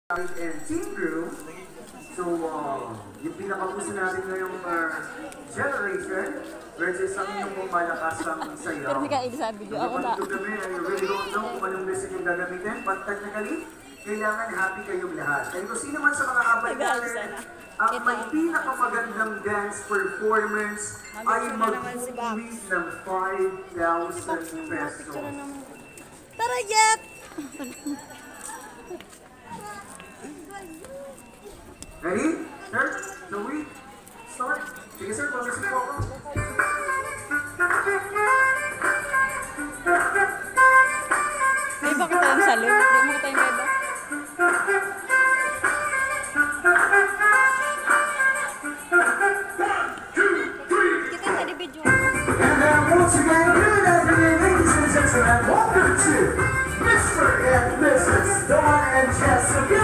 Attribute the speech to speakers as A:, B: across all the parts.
A: and Team Groove. So, yung pinaka-puso natin ngayong generation, which is ang inyong malakas ang sayaw.
B: Pero may kain sa video, ako na.
A: Kami, I really don't know kung anong message yung gagamitin, but technically, kailangan happy kayong lahat. Kaya kung sino man sa mga abay natin, ang may pinakamagandang dance performance ay mag-uwi ng 5,000 pesos.
B: Tara, Jet!
A: Ready? Sir? Joey? Start? Sige sir, promise po ako.
B: Ay, bakit tayong salo? Hindi mo tayong beba? Kita tadi video.
A: And once again, good afternoon, ladies and gentlemen. Welcome to Mr. and Mrs. Dawn and Jessica.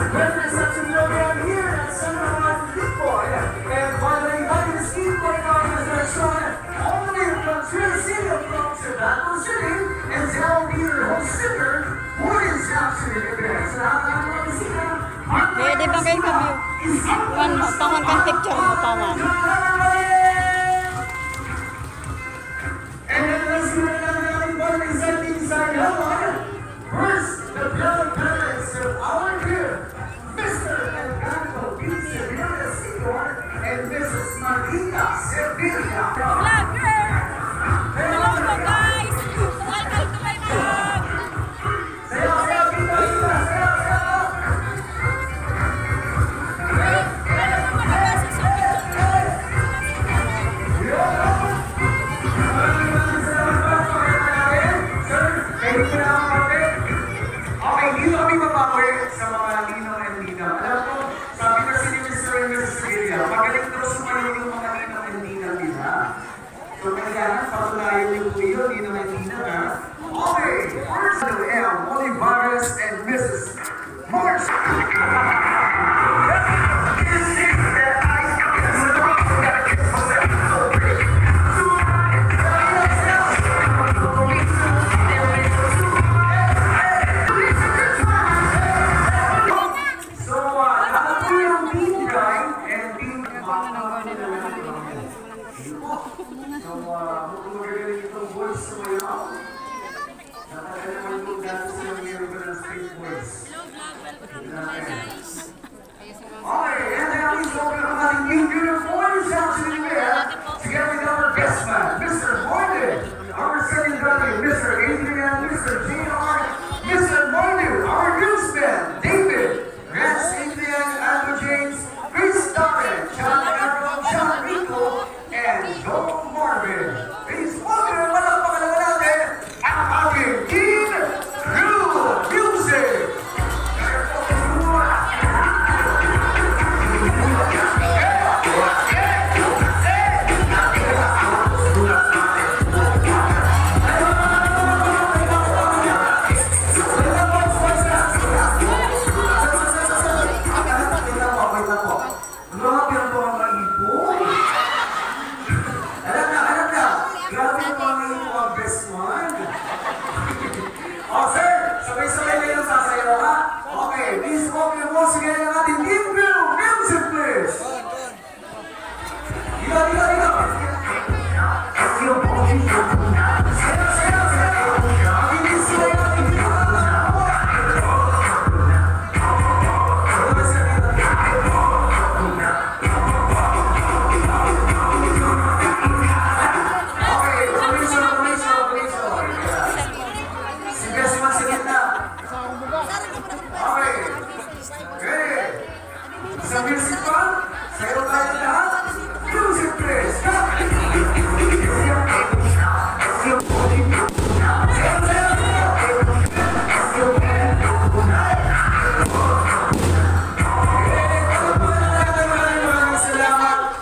A: Representing Logan here at Center One Boy. And by the way, back in the ski boy is their son, all the way from Twin City, from Tobacco City, and down here, whole singer, Morgan Jackson in advance.
B: Di ba kayo ka-view? Tangan kang picture mo, tangan.
A: And then let's do another one presenting Zayala. First, the proud parents of our dear Mr. Encanto P. Sevilla Sr. and Mrs. Marita Sevilla.
B: Vlogger! Hello po guys! Welcome to my vlog!
A: Sayaw, sayaw, Tita, Tita, sayaw, sayaw! Okay, dito kami mapawi sa mga Linaw and Linaw. Alam ko, sabi kasi ni Mr. and Mrs. Sevilla, magaling daw sumayo yung mga Linaw and Linaw nila. So, kailangan patunayan yung po yun, Linaw and Linaw, ha? Okay, first to M. Olivares and Mrs. Marsh.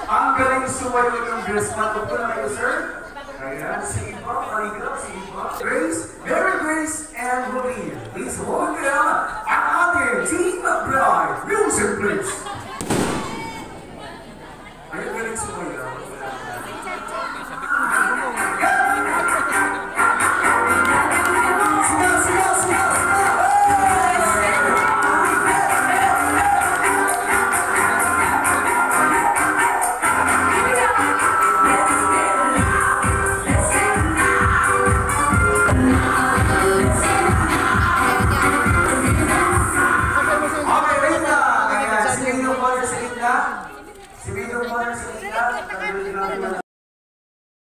A: Ang galing sumayo ng dress. Matog ko na kayo, sir.